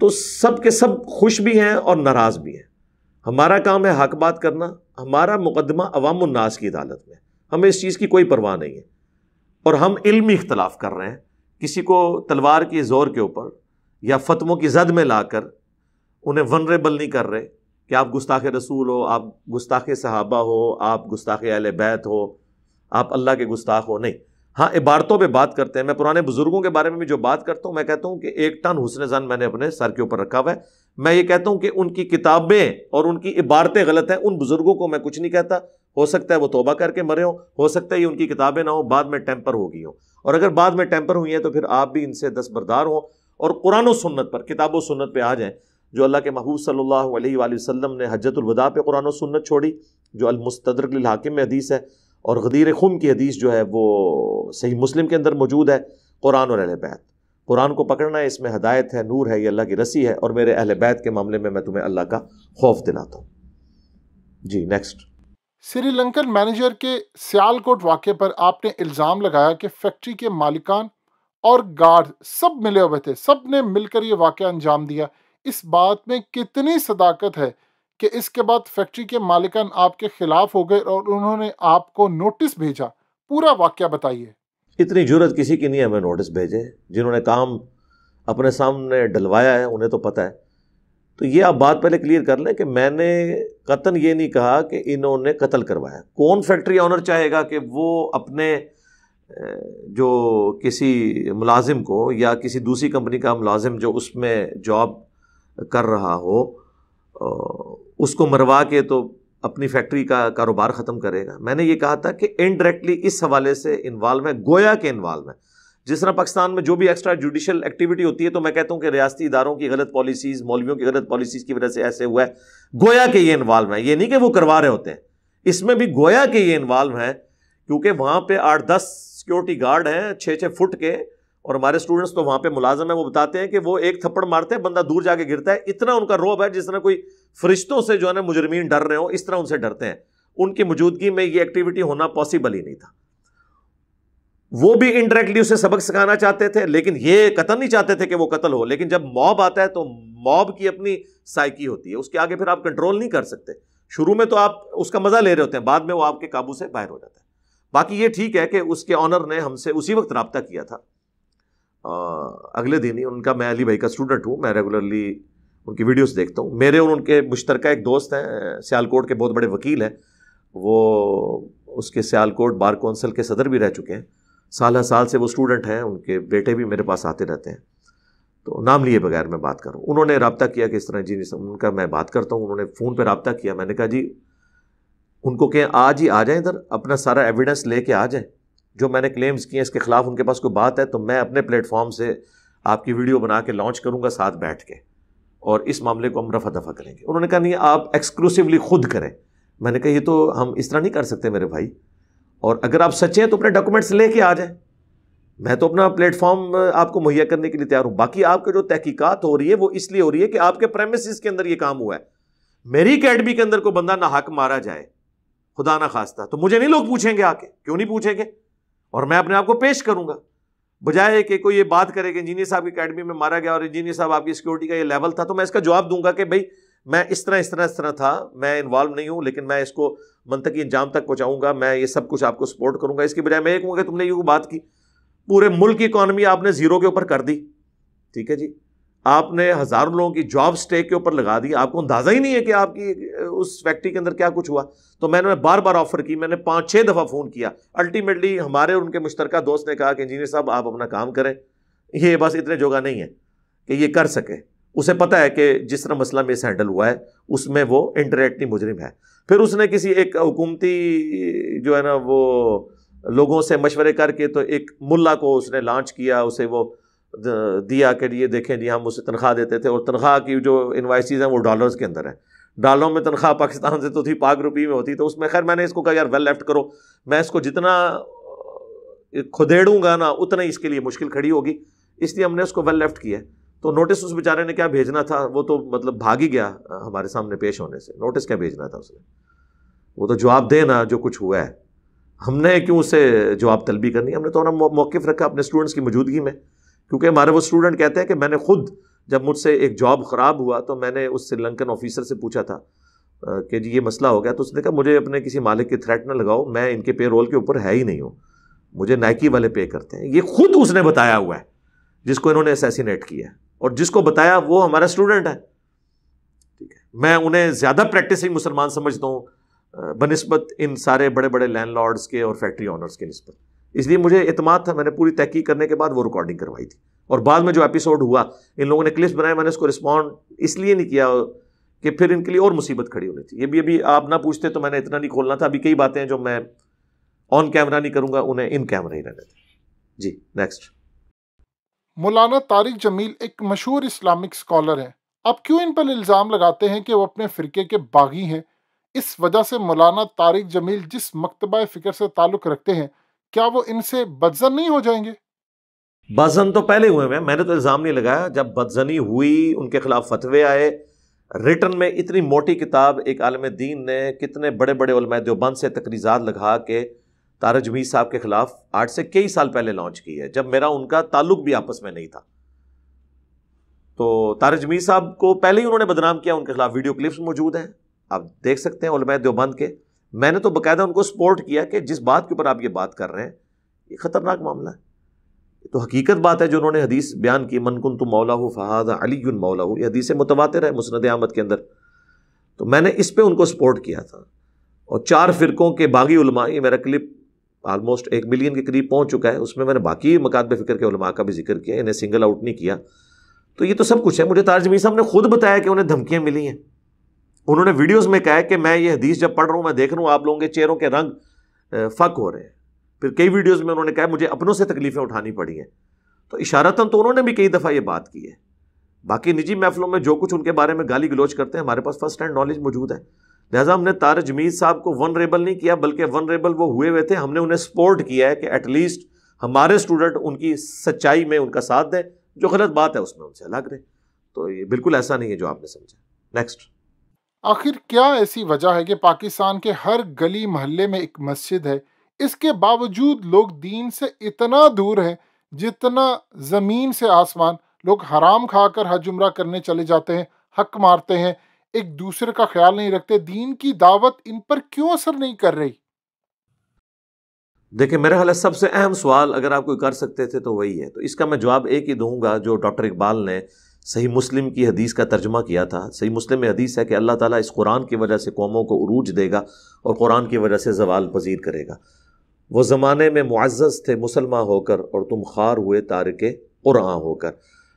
تو سب کے سب خوش بھی ہیں اور ناراض بھی ہیں۔ ہمارا کام ہے حق بات کرنا، ہمارا مقدمہ عوام الناس کی عدالت میں، ہمیں اس چیز کی کوئی پرواہ نہیں ہے، اور ہم علمی اختلاف کر رہے ہیں، کسی کو تلوار کے زور کے اوپر یا فتووں کی زد میں لا کر انہیں ونریبل نہیں کر رہے کہ آپ گستاخ رسول ہو، آپ گستاخ صحابہ ہو، آپ گستاخ اہل بیت ہو، آپ اللہ کے گستاخ ہو، نہیں۔ ہاں عبارتوں پہ بات کرتے ہیں۔ میں پرانے بزرگوں کے بارے میں بھی جو بات کرتا ہوں، میں کہتا ہوں کہ 1 ٹن حسن زن میں نے اپنے سر کے اوپر رکھا ہوا ہے۔ میں یہ کہتا ہوں کہ ان کی کتابیں اور ان کی عبارتیں غلط ہیں، ان بزرگوں کو میں کچھ نہیں کہتا، ہو سکتا ہے وہ توبہ کر کے مرے ہو سکتا ہے یہ ان کی کتابیں نہ ہوں، بعد میں ٹیمپر ہو گئی ہوں، اور اگر بعد میں ٹیمپر ہوئی ہیں تو پھر آپ بھی ان سے دستبردار ہوں اور قرآن و سنت پر، کتاب و سنت پہ آ جائیں۔ جو اللہ کے محبوب صلی اللہ علیہ وآلہ وسلم نے حجۃ الوداع پہ قرآن و سنت چھوڑی، جو المستدرک للحاکم میں حدیث ہے، اور غدیر خم کی حدیث جو ہے وہ صحیح مسلم کے اندر موجود ہے، قرآن اور اہل بیت۔ قرآن کو پکڑنا ہے، اس میں ہدایت ہے، نور ہے، یہ اللہ کی رسی ہے، اور میرے اہل بیت کے معاملے میں تمہیں اللہ کا خوف دلاتا ہوں۔ جی نیکسٹ۔ سری لنکن مینیجر کے سیالکوٹ واقعے پر آپ نے الزام لگایا کہ فیکٹری کے مالکان اور گارڈ سب ملے ہوئے تھے، سب نے مل کر یہ واقعہ انجام دیا۔ اس بات میں کتنی صداقت ہے کہ اس کے بعد فیکٹری کے مالکان آپ کے خلاف ہو گئے اور انہوں نے آپ کو نوٹس بھیجا؟ پورا واقعہ بتائیے۔ اتنی جرت کسی کی نہیں ہے ہمیں نوٹس بھیجے، جنہوں نے کام اپنے سامنے ڈلوایا ہے انہیں تو پتہ ہے۔ تو یہ آپ بات پہلے کلیئر کر لیں کہ میں نے قطعاً یہ نہیں کہا کہ انہوں نے قتل کروایا۔ کون فیکٹری آنر چاہے گا کہ وہ اپنے جو کسی ملازم کو یا کسی دوسری کمپنی کا ملازم جو اس میں جاب کر رہا ہو اس کو مروا کے تو اپنی فیکٹری کا کاروبار ختم کرے گا؟ میں نے یہ کہا تھا کہ انڈائریکٹلی اس حوالے سے انوالو ہے، گویا کہ انوالو ہے۔ جس طرح پاکستان میں جو بھی ایکسٹرا جوڈیشل ایکٹیویٹی ہوتی ہے تو میں کہتا ہوں کہ ریاستی اداروں کی غلط پالیسیز، مولویوں کی غلط پالیسیز کی وجہ سے ایسے ہوا ہے، گویا کہ یہ انوالو ہے۔ یہ نہیں کہ وہ کروا رہے ہوتے ہیں، اس میں بھی گویا کہ یہ انوالو ہے، کیونکہ وہاں پہ 8-10 سیکیورٹی گارڈ ہیں 6-6 فٹ کے، اور ہمارے اسٹوڈنٹس تو وہاں پہ ملازم ہیں، وہ بتاتے ہیں کہ وہ ایک تھپڑ مارتے ہیں بندہ دور جا کے گرتا ہے، اتنا ان کا رعب ہے جس طرح کوئی فرشتوں سے جو ہے نا مجرمین ڈر رہے ہوں، اس طرح ان سے ڈرتے ہیں۔ ان کی موجودگی میں یہ ایکٹیویٹی ہونا پاسبل ہی نہیں تھا۔ وہ بھی انڈائریکٹلی اسے سبق سکھانا چاہتے تھے، لیکن یہ قتل نہیں چاہتے تھے کہ وہ قتل ہو۔ لیکن جب موب آتا ہے تو موب کی اپنی سائیکی ہوتی ہے، اس کے آگے پھر آپ کنٹرول نہیں کر سکتے۔ شروع میں تو آپ اس کا مزہ لے رہے ہوتے ہیں، بعد میں وہ آپ کے قابو سے باہر ہو جاتا ہے۔ باقی یہ ٹھیک ہے کہ اس کے آنر نے ہم سے اسی وقت رابطہ کیا تھا، اگلے دن ہی۔ ان کا، میں علی بھائی کا اسٹوڈنٹ ہوں، میں ریگولرلی ان کی ویڈیوز دیکھتا ہوں۔ میرے اور ان کے مشترکہ ایک دوست ہیں سیالکوٹ کے، بہت بڑے وکیل ہیں، وہ اس کے سیالکوٹ بار کونسل کے صدر بھی رہ چکے ہیں، سالہ سال سے وہ اسٹوڈنٹ ہیں، ان کے بیٹے بھی میرے پاس آتے رہتے ہیں، تو نام لیے بغیر میں بات کروں. انہوں نے رابطہ کیا کہ اس طرح جی ان کا میں بات کرتا ہوں. انہوں نے فون پہ رابطہ کیا. میں نے کہا جی ان کو کہیں آج ہی آ جائیں ادھر، اپنا سارا ایویڈنس لے کے آ جائیں، جو میں نے کلیمز کیے اس کے خلاف ان کے پاس کوئی بات ہے تو میں اپنے پلیٹ فارم سے آپ کی ویڈیو بنا کے لانچ کروں گا ساتھ بیٹھ کے، اور اس معاملے کو ہم رفع دفع کریں گے. انہوں نے کہا نہیں آپ ایکسکلوسیولی خود کریں. میں نے کہا یہ تو ہم اس طرح نہیں کر سکتے میرے بھائی، اور اگر آپ سچے ہیں تو اپنے ڈاکومنٹس لے کے آ جائیں، میں تو اپنا پلیٹ فارم آپ کو مہیا کرنے کے لیے تیار ہوں. باقی آپ کے جو تحقیقات ہو رہی ہے وہ اس لیے ہو رہی ہے کہ آپ کے پریمیسز کے اندر یہ کام ہوا ہے. میری اکیڈمی کے اندر کوئی بندہ ناحق مارا جائے خدا نہ خواستہ تو مجھے نہیں لوگ پوچھیں گے آ کے، کیوں نہیں پوچھیں گے، اور میں اپنے آپ کو پیش کروں گا، بجائے کہ کوئی یہ بات کرے کہ انجینئر صاحب کی اکیڈمی میں مارا گیا اور انجینئر صاحب آپ کی سیکورٹی کا یہ لیول تھا، تو میں اس کا جواب دوں گا کہ بھائی میں اس طرح تھا، میں انوالو نہیں ہوں، لیکن میں اس کو منطقی انجام تک پہنچاؤں گا، میں یہ سب کچھ آپ کو سپورٹ کروں گا. اس کی بجائے میں یہ کہوں گا کہ تم نے یہ بات کی، پورے ملک کی اکانومی آپ نے زیرو کے اوپر کر دی، ٹھیک ہے جی، آپ نے ہزاروں لوگوں کی جاب سٹیک کے اوپر لگا دی، آپ کو اندازہ ہی نہیں ہے کہ آپ کی اس فیکٹری کے اندر کیا کچھ ہوا. تو میں نے بار بار آفر کی، میں نے 5-6 دفعہ فون کیا. الٹیمیٹلی ہمارے اور ان کے مشترکہ دوست نے کہا کہ انجینئر صاحب آپ اپنا کام کریں، یہ بس اتنے جوگا نہیں ہے کہ یہ کر سکے. اسے پتا ہے کہ جس طرح مسئلہ میں سے ہینڈل ہوا ہے اس میں وہ انڈائریکٹلی مجرم ہے. پھر اس نے کسی ایک حکومتی جو ہے نا وہ لوگوں سے مشورے کر کے تو ایک ملا کو اس نے لانچ کیا، اسے وہ دیا کہ یہ دیکھیں جی ہم اسے تنخواہ دیتے تھے، اور تنخواہ کی جو انوائسز ہیں وہ ڈالرز کے اندر ہیں، ڈالروں میں تنخواہ پاکستان سے تو تھی، پاک روپی میں ہوتی. تو اس میں خیر میں نے اس کو کہا یار ویل لیفٹ کرو، میں اس کو جتنا کھدیڑوں گا نا اتنا ہی اس کے لیے مشکل کھڑی ہوگی، اس لیے ہم نے اس کو ویل لیفٹ کیا. تو نوٹس اس بیچارے نے کیا بھیجنا تھا، وہ تو مطلب بھاگ ہی گیا ہمارے سامنے پیش ہونے سے. نوٹس کیا بھیجنا تھا اس نے، وہ تو جواب دے نا جو کچھ ہوا ہے. ہم نے کیوں اسے جواب طلبی کرنی، ہم نے تو موقف رکھا اپنے اسٹوڈنٹس کی موجودگی میں، کیونکہ ہمارے وہ اسٹوڈنٹ کہتے ہیں کہ میں نے خود جب مجھ سے ایک جاب خراب ہوا تو میں نے اس سری لنکن آفیسر سے پوچھا تھا کہ جی یہ مسئلہ ہو گیا، تو اس نے کہا مجھے اپنے کسی مالک کی تھریٹ نہ لگاؤ، میں ان کے پے رول کے اوپر ہے ہی نہیں ہوں، مجھے نائکی والے پے کرتے ہیں. یہ خود اس نے بتایا ہوا ہے جس کو انہوں نے اسیسینیٹ کیا ہے، اور جس کو بتایا وہ ہمارا اسٹوڈنٹ ہے. ٹھیک ہے، میں انہیں زیادہ پریکٹسنگ مسلمان سمجھتا ہوں بنسبت ان سارے بڑے بڑے لینڈ لارڈز کے اور فیکٹری اونرز کے نسبت. اس لیے مجھے اعتماد تھا، میں نے پوری تحقیق کرنے کے بعد وہ ریکارڈنگ کروائی تھی. اور بعد میں جو ایپیسوڈ ہوا ان لوگوں نے کلپس بنائے، میں نے اس کو رسپونڈ اس لیے نہیں کیا کہ پھر ان کے لیے اور مصیبت کھڑی ہونی تھی. یہ بھی ابھی آپ نہ پوچھتے تو میں نے اتنا نہیں کھولنا تھا. ابھی کئی باتیں جو میں آن کیمرہ نہیں کروں گا، انہیں ان کیمرہ ہی رہنے دیں. جی نیکسٹ. مولانا طارق جمیل ایک مشہور اسلامک اسکالر ہیں، آپ کیوں ان پر الزام لگاتے ہیں کہ وہ اپنے فرقے کے باغی ہیں؟ اس وجہ سے مولانا طارق جمیل جس مکتبہ فکر سے تعلق رکھتے ہیں، کیا وہ ان سے بدظن نہیں ہو جائیں گے؟ بدظن تو پہلے ہوئے میں نے تو الزام نہیں لگایا. جب بدظنی ہوئی، ان کے خلاف فتوے آئے، ریٹن میں اتنی موٹی کتاب ایک عالم دین نے کتنے بڑے بڑے علماء دیوبند سے تقریضات لگا کے طارق جمیل صاحب کے خلاف آج سے کئی سال پہلے لانچ کی ہے، جب میرا ان کا تعلق بھی آپس میں نہیں تھا. تو طارق جمیل صاحب کو پہلے ہی انہوں نے بدنام کیا، ان کے خلاف ویڈیو کلپس موجود ہیں، آپ دیکھ سکتے ہیں علماء دیوبند کے. میں نے تو باقاعدہ ان کو سپورٹ کیا کہ جس بات کے اوپر آپ یہ بات کر رہے ہیں یہ خطرناک معاملہ ہے. تو حقیقت بات ہے جو انہوں نے حدیث بیان کی، من کنت مولہ فہذا علی مولہ، یہ حدیث متواتر ہے مسند احمد کے اندر. تو میں نے اس پہ ان کو سپورٹ کیا تھا. اور 4 فرقوں کے باغی علماء، یہ میرا کلپ آلموسٹ 1 ملین کے قریب پہنچ چکا ہے، اس میں نے باقی مکاتب فکر کے علماء کا بھی ذکر کیا، انہیں سنگل آؤٹ نہیں کیا. تو یہ تو سب کچھ ہے. مجھے طارق جمیل صاحب نے خود بتایا کہ انہیں دھمکیاں ملی ہیں. انہوں نے ویڈیوز میں کہا کہ میں یہ حدیث جب پڑھ رہا ہوں میں دیکھ رہا ہوں آپ لوگوں کے چہروں کے رنگ فک ہو رہے ہیں. پھر کئی ویڈیوز میں انہوں نے کہا مجھے اپنوں سے تکلیفیں اٹھانی پڑی ہیں. تو اشارتاً تو انہوں نے بھی کئی دفعہ یہ بات کی ہے. باقی نجی محفلوں میں جو کچھ ان کے بارے میں گالی گلوچ کرتے ہیں ہمارے پاس فرسٹ ہینڈ نالج موجود ہے. لہٰذا ہم نے طارق جمیل صاحب کو ونریبل نہیں کیا، بلکہ ونریبل وہ ہوئے ہوئے تھے، ہم نے انہیں سپورٹ کیا ہے کہ ایٹ لیسٹ ہمارے اسٹوڈنٹ ان کی سچائی میں ان کا ساتھ دیں، جو غلط بات ہے اس میں ان سے الگ رہے. تو یہ بالکل ایسا نہیں ہے جو آپ نے سمجھا. نیکسٹ. آخر کیا ایسی وجہ ہے کہ پاکستان کے ہر گلی محلے میں ایک مسجد ہے، اس کے باوجود لوگ دین سے اتنا دور ہیں جتنا زمین سے آسمان؟ لوگ حرام کھا کر حج عمرہ کرنے چلے جاتے ہیں، حق مارتے ہیں، ایک دوسرے کا خیال نہیں رکھتے. دین کی دعوت ان پر کیوں اثر نہیں کر رہی؟ دیکھیں میرا خیال ہے سب سے اہم سوال اگر آپ کوئی کر سکتے تھے تو وہی ہے. تو اس کا میں جواب ایک ہی دوں گا جو ڈاکٹر اقبال نے صحیح مسلم کی حدیث کا ترجمہ کیا تھا. صحیح مسلم میں حدیث ہے کہ اللہ تعالیٰ اس قرآن کی وجہ سے قوموں کو عروج دے گا اور قرآن کی وجہ سے زوال پذیر کرے گا. وہ زمانے میں معزز تھے مسلمان ہو کر اور تم خوار ہوئے تارک قرآن ہو کر.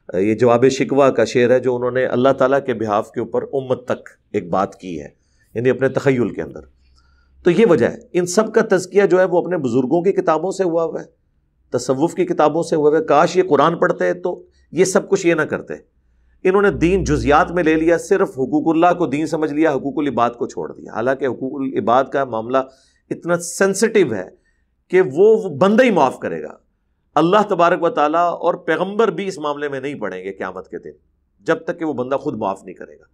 یہ جواب شکوہ کا شعر ہے جو انہوں نے اللہ تعالیٰ کے بہاف کے اوپر امت تک ایک بات کی ہے، یعنی اپنے تخیل کے اندر. تو یہ وجہ ہے. ان سب کا تزکیہ جو ہے وہ اپنے بزرگوں کی کتابوں سے ہوا ہوا ہے، تصوف کی کتابوں سے ہوا ہوا ہے. کاش یہ قرآن پڑھتے تو یہ سب کچھ یہ نہ کرتے. انہوں نے دین جزیات میں لے لیا، صرف حقوق اللہ کو دین سمجھ لیا، حقوق العباد کو چھوڑ دیا. حالانکہ حقوق العباد کا معاملہ اتنا سینسٹیو ہے کہ وہ بندہ ہی معاف کرے گا. اللہ تبارک و تعالیٰ اور پیغمبر بھی اس معاملے میں نہیں پڑیں گے قیامت کے دن جب تک کہ وہ بندہ خود معاف نہیں کرے گا.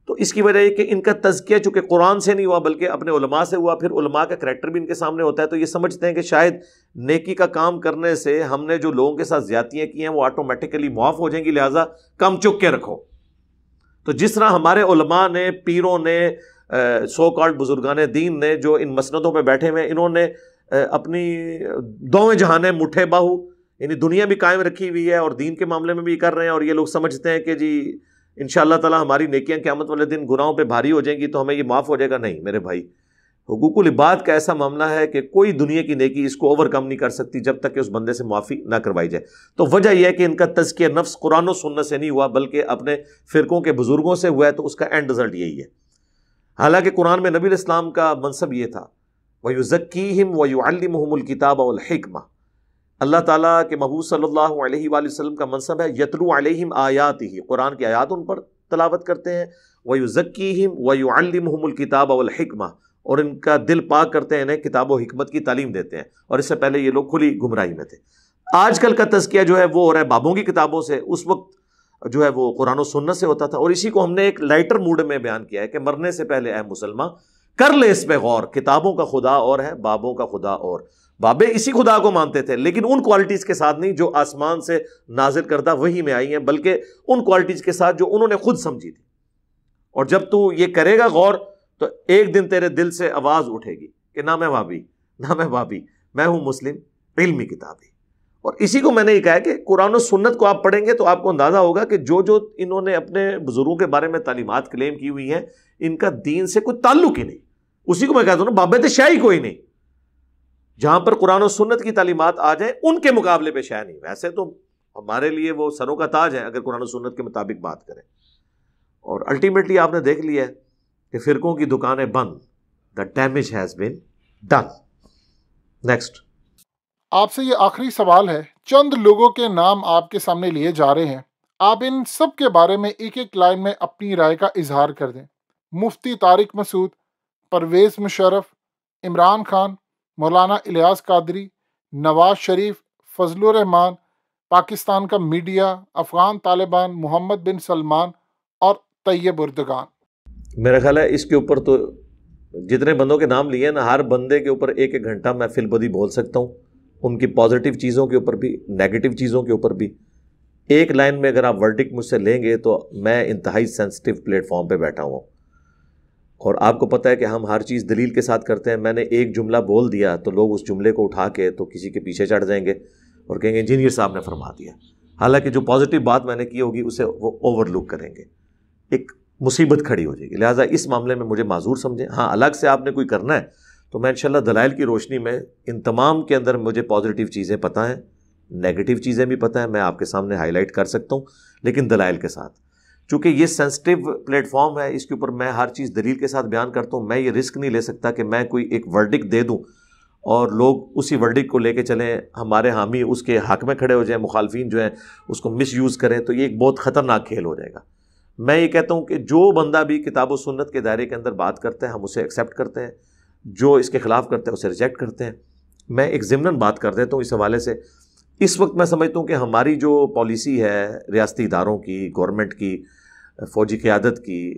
تو اس کی وجہ یہ کہ ان کا تزکیہ چونکہ قرآن سے نہیں ہوا بلکہ اپنے علماء سے ہوا، پھر علماء کا کریکٹر بھی ان کے سامنے ہوتا ہے، تو یہ سمجھتے ہیں کہ شاید نیکی کا کام کرنے سے ہم نے جو لوگوں کے ساتھ زیادتیاں کی ہیں وہ آٹومیٹیکلی معاف ہو جائیں گی، لہٰذا کم چک کے رکھو. تو جس طرح ہمارے علماء نے، پیروں نے، سو کالڈ بزرگان دین نے جو ان مسندوں پہ بیٹھے ہوئے، انہوں نے اپنی دوویں جہانیں مٹھے باہو، یعنی دنیا بھی قائم رکھی ہوئی ہے اور دین کے معاملے میں بھی کر رہے ہیں. اور یہ لوگ سمجھتے ہیں کہ جی انشاءاللہ تعالیٰ ہماری نیکیاں قیامت والے دن گناہوں پہ بھاری ہو جائیں گی تو ہمیں یہ معاف ہو جائے گا. نہیں میرے بھائی، حقوق العباد کا ایسا معاملہ ہے کہ کوئی دنیا کی نیکی اس کو اوور کم نہیں کر سکتی جب تک کہ اس بندے سے معافی نہ کروائی جائے. تو وجہ یہ ہے کہ ان کا تزکیہ نفس قرآن و سنت سے نہیں ہوا بلکہ اپنے فرقوں کے بزرگوں سے ہوا ہے، تو اس کا اینڈ رزلٹ یہی ہے. حالانکہ قرآن میں نبی علیہ السلام کا منصب یہ تھا، وَيُزَكِّيهِمْ وَيُعَلِّمُهُمُ الْكِتَابَ وَالْحِكْمَةَ. اللہ تعالیٰ کے محبوب صلی اللہ علیہ وآلہ وسلم کا منصب ہے یتلو علیہم آیاتہ، قرآن کی آیات ان پر تلاوت کرتے ہیں، وَيُزَكِّيهِمْ وَيُعَلِّمُهُمُ الْكِتَابَ وَالْحِكْمَةَ، اور ان کا دل پاک کرتے ہیں، انہیں کتاب و حکمت کی تعلیم دیتے ہیں. اور اس سے پہلے یہ لوگ کھلی گمراہی میں تھے. آج کل کا تزکیہ جو ہے وہ ہو رہا ہے بابوں کی کتابوں سے، اس وقت جو ہے وہ قرآن و سنت سے ہوتا تھا. اور اسی کو ہم نے ایک لائٹر موڈ میں بیان کیا ہے کہ مرنے سے پہلے اے مسلمان کر لے اس پہ غور، کتابوں کا خدا اور ہے، بابوں کا خدا اور. بابے اسی خدا کو مانتے تھے لیکن ان کوالٹیز کے ساتھ نہیں جو آسمان سے نازل کردہ وحی میں آئی ہیں، بلکہ ان کوالٹیز کے ساتھ جو انہوں نے خود سمجھی تھی. اور جب تو یہ کرے گا غور تو ایک دن تیرے دل سے آواز اٹھے گی کہ نہ میں وہابی، نہ میں وہابی، میں ہوں مسلم علمی کتابی. اور اسی کو میں نے یہ کہا ہے کہ قرآن و سنت کو آپ پڑھیں گے تو آپ کو اندازہ ہوگا کہ جو جو انہوں نے اپنے بزرگوں کے بارے میں تعلیمات کلیم کی ہوئی ہیں ان کا دین سے کوئی تعلق ہی نہیں. اسی کو میں کہتا ہوں نا، بابت شاہی کوئی نہیں. جہاں پر قرآن و سنت کی تعلیمات آ جائیں ان کے مقابلے پہ شاہ نہیں. ویسے تو ہمارے لیے وہ سروں کا تاج ہے اگر قرآن و سنت کے مطابق بات کریں. اور الٹیمیٹلی آپ نے دیکھ لیا ہے کہ فرقوں کی دکانیں بند. The damage has been done. Next. آپ سے یہ آخری سوال ہے. چند لوگوں کے نام آپ کے سامنے لیے جا رہے ہیں، آپ ان سب کے بارے میں ایک ایک لائن میں اپنی رائے کا اظہار کر دیں. مفتی طارق مسعود، پرویز مشرف، عمران خان، مولانا الیاس قادری، نواز شریف، فضل الرحمان، پاکستان کا میڈیا، افغان طالبان، محمد بن سلمان اور طیب اردگان. میرا خیال ہے اس کے اوپر تو جتنے بندوں کے نام لیے نا، ہر بندے کے اوپر ایک ایک گھنٹہ میں فی البدی بول سکتا ہوں، ان کی پازیٹیو چیزوں کے اوپر بھی، نیگیٹو چیزوں کے اوپر بھی. ایک لائن میں اگر آپ ورڈکٹ مجھ سے لیں گے تو میں انتہائی سینسٹیو پلیٹ فارم پہ بیٹھا ہوں اور آپ کو پتہ ہے کہ ہم ہر چیز دلیل کے ساتھ کرتے ہیں. میں نے ایک جملہ بول دیا تو لوگ اس جملے کو اٹھا کے تو کسی کے پیچھے چڑھ جائیں گے اور کہیں گے انجینئر صاحب نے فرما دیا، حالانکہ جو پازیٹیو بات میں نے کی ہوگی اسے وہ اوور لک کریں گے، ایک مصیبت کھڑی ہو جائے گی. لہٰذا اس معاملے میں مجھے معذور سمجھیں. ہاں الگ سے آپ نے کوئی کرنا ہے تو میں انشاءاللہ دلائل کی روشنی میں ان تمام کے اندر مجھے پازیٹیو چیزیں پتہ ہیں، نیگیٹو چیزیں بھی پتہ ہیں، میں آپ کے سامنے ہائی لائٹ کر سکتا ہوں لیکن دلائل کے ساتھ. چونکہ یہ سینسٹیو پلیٹ فارم ہے، اس کے اوپر میں ہر چیز دلیل کے ساتھ بیان کرتا ہوں. میں یہ رسک نہیں لے سکتا کہ میں کوئی ایک ورڈکٹ دے دوں اور لوگ اسی ورڈکٹ کو لے کے چلیں، ہمارے حامی اس کے حق میں کھڑے ہو جائیں، مخالفین جو ہیں اس کو مس یوز کریں، تو یہ ایک بہت خطرناک کھیل ہو جائے گا. میں یہ کہتا ہوں کہ جو بندہ بھی کتاب و سنت کے دائرے کے اندر بات کرتا ہے ہم اسے ایکسیپٹ کرتے ہیں، جو اس کے خلاف کرتا ہے اسے ریجیکٹ کرتے ہیں. میں ایک ضمناً بات کر دیتا ہوں اس حوالے سے. اس وقت میں سمجھتا ہوں کہ ہماری جو پالیسی ہے ریاستی اداروں کی، گورنمنٹ کی، فوجی قیادت کی،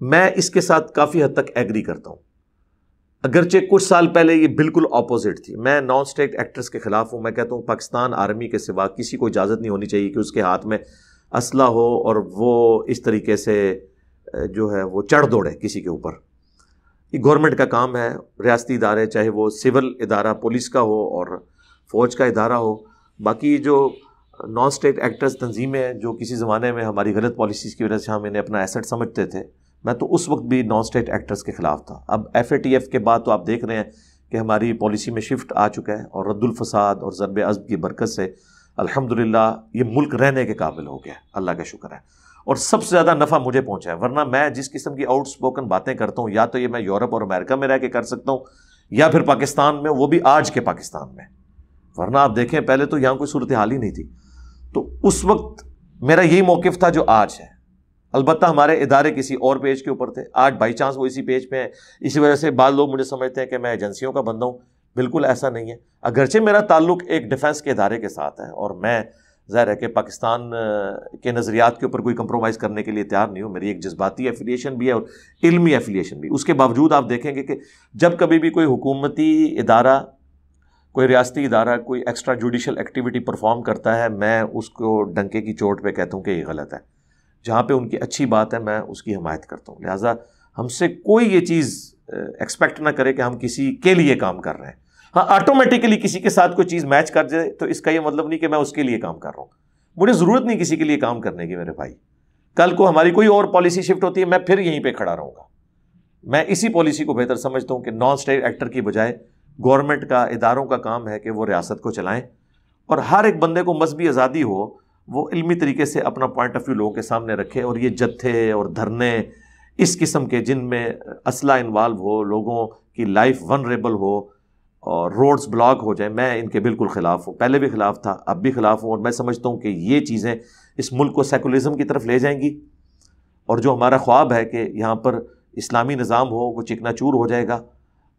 میں اس کے ساتھ کافی حد تک ایگری کرتا ہوں. اگرچہ کچھ سال پہلے یہ بالکل اپوزٹ تھی. میں نان اسٹیٹ ایکٹرز کے خلاف ہوں. میں کہتا ہوں پاکستان آرمی کے سوا کسی کو اجازت نہیں ہونی چاہیے کہ اس کے ہاتھ میں اسلحہ ہو اور وہ اس طریقے سے جو ہے وہ چڑھ دوڑے کسی کے اوپر. یہ گورنمنٹ کا کام ہے. ریاستی ادارے چاہے وہ سول ادارہ پولیس کا ہو اور فوج کا ادارہ ہو، باقی جو نان اسٹیٹ ایکٹرز تنظیمیں جو کسی زمانے میں ہماری غلط پالیسیز کی وجہ سے ہم انہیں اپنا ایسٹ سمجھتے تھے، میں تو اس وقت بھی نان اسٹیٹ ایکٹرز کے خلاف تھا. اب FATF کے بعد تو آپ دیکھ رہے ہیں کہ ہماری پالیسی میں شفٹ آ چکا ہے، اور رد الفساد اور ضرب عضب کی برکت سے الحمدللہ یہ ملک رہنے کے قابل ہو گیا، اللہ کا شکر ہے. اور سب سے زیادہ نفع مجھے پہنچا ہے، ورنہ میں جس قسم کی آؤٹ اسپوکن باتیں کرتا ہوں یا تو یہ میں یورپ اور امریکہ میں رہ کے کر سکتا ہوں یا پھر پاکستان میں، وہ بھی آج کے پاکستان میں. ورنہ آپ دیکھیں پہلے تو یہاں کوئی صورتحال ہی نہیں تھی. تو اس وقت میرا یہی موقف تھا جو آج ہے. البتہ ہمارے ادارے کسی اور پیج کے اوپر تھے، آج بائی چانس وہ اسی پیج پہ ہیں. اسی وجہ سے بعض لوگ مجھے سمجھتے ہیں کہ میں ایجنسیوں کا بندہ ہوں. بالکل ایسا نہیں ہے، اگرچہ میرا تعلق ایک ڈیفنس کے ادارے کے ساتھ ہے، اور میں ظاہر ہے کہ پاکستان کے نظریات کے اوپر کوئی کمپرومائز کرنے کے لیے تیار نہیں ہوں. میری ایک جذباتی ایفیلیشن بھی ہے اور علمی ایفیلیشن بھی. اس کے باوجود آپ دیکھیں گے کہ جب کبھی بھی کوئی حکومتی ادارہ، کوئی ریاستی ادارہ کوئی ایکسٹرا جوڈیشل ایکٹیویٹی پرفارم کرتا ہے، میں اس کو ڈنکے کی چوٹ پہ کہتا ہوں کہ یہ غلط ہے. جہاں پہ ان کی اچھی بات ہے میں اس کی حمایت کرتا ہوں. لہٰذا ہم سے کوئی یہ چیز ایکسپیکٹ نہ کرے کہ ہم کسی کے لیے کام کر رہے ہیں. ہاں آٹومیٹیکلی کسی کے ساتھ کوئی چیز میچ کر جائے تو اس کا یہ مطلب نہیں کہ میں اس کے لیے کام کر رہا ہوں. مجھے ضرورت نہیں کسی کے لیے کام کرنے کی میرے بھائی. کل کو ہماری کوئی اور پالیسی شفٹ ہوتی ہے، میں پھر یہیں پہ کھڑا رہوں گا. میں اسی پالیسی کو بہتر سمجھتا ہوں کہ نان اسٹیٹ ایکٹر کی بجائے گورنمنٹ کا، اداروں کا کام ہے کہ وہ ریاست کو چلائیں، اور ہر ایک بندے کو مذہبی آزادی ہو، وہ علمی طریقے سے اپنا پوائنٹ آف ویو لوگوں کے سامنے رکھے. اور یہ جتھے اور دھرنے اس قسم کے جن میں اسلحہ انوالو ہو، لوگوں کی لائف ونریبل ہو اور روڈز بلاک ہو جائیں، میں ان کے بالکل خلاف ہوں. پہلے بھی خلاف تھا، اب بھی خلاف ہوں. اور میں سمجھتا ہوں کہ یہ چیزیں اس ملک کو سیکولرزم کی طرف لے جائیں گی، اور جو ہمارا خواب ہے کہ یہاں پر اسلامی نظام ہو وہ چکنا چور ہو جائے گا.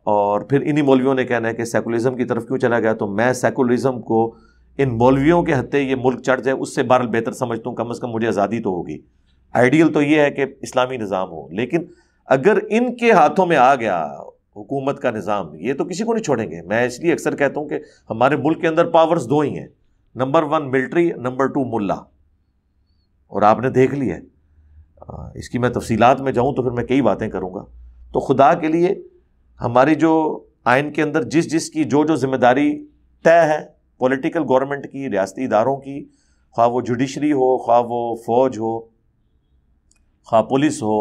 اور پھر انہی مولویوں نے کہنا ہے کہ سیکولرزم کی طرف کیوں چلا گیا. تو میں سیکولرزم کو ان مولویوں کے ہتھے یہ ملک چڑھ جائے اس سے بہرحال بہتر سمجھتا ہوں. کم از کم مجھے آزادی تو ہوگی. آئیڈیل تو یہ ہے کہ اسلامی نظام ہو، لیکن اگر ان کے ہاتھوں میں آ گیا حکومت کا نظام، یہ تو کسی کو نہیں چھوڑیں گے. میں اس لیے اکثر کہتا ہوں کہ ہمارے ملک کے اندر پاورز دو ہی ہیں، نمبر 1 ملٹری، نمبر 2 ملا. اور آپ نے دیکھ لی ہے. اس کی میں تفصیلات میں جاؤں تو پھر میں کئی باتیں کروں گا. تو خدا کے لیے ہماری جو آئین کے اندر جس کی جو ذمہ داری طے ہے پولیٹیکل گورنمنٹ کی، ریاستی اداروں کی، خواہ وہ جوڈیشری ہو، خواہ وہ فوج ہو، خواہ پولیس ہو،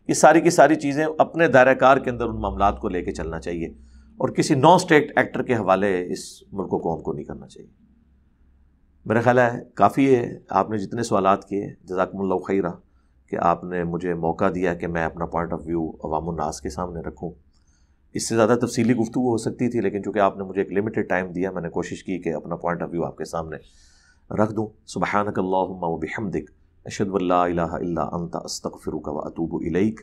یہ ساری کی ساری چیزیں اپنے دائرہ کار کے اندر ان معاملات کو لے کے چلنا چاہیے، اور کسی نان اسٹیٹ ایکٹر کے حوالے اس ملک کو قوم کو نہیں کرنا چاہیے. میرا خیال ہے کافی ہے. آپ نے جتنے سوالات کیے، جزاکم اللہ خیرہ، کہ آپ نے مجھے موقع دیا کہ میں اپنا پوائنٹ آف ویو عوام الناس کے سامنے رکھوں. اس سے زیادہ تفصیلی گفتگو ہو سکتی تھی، لیکن چونکہ آپ نے مجھے ایک لمیٹڈ ٹائم دیا، میں نے کوشش کی کہ اپنا پوائنٹ آف ویو آپ کے سامنے رکھ دوں. سبحانک اللہم و بحمدک، اشہد ان لا الہ الا انت، استغفرک و اتوب الیک،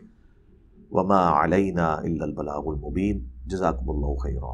وما علینا الا البلاغ المبین. جزاکم اللہ خیرا.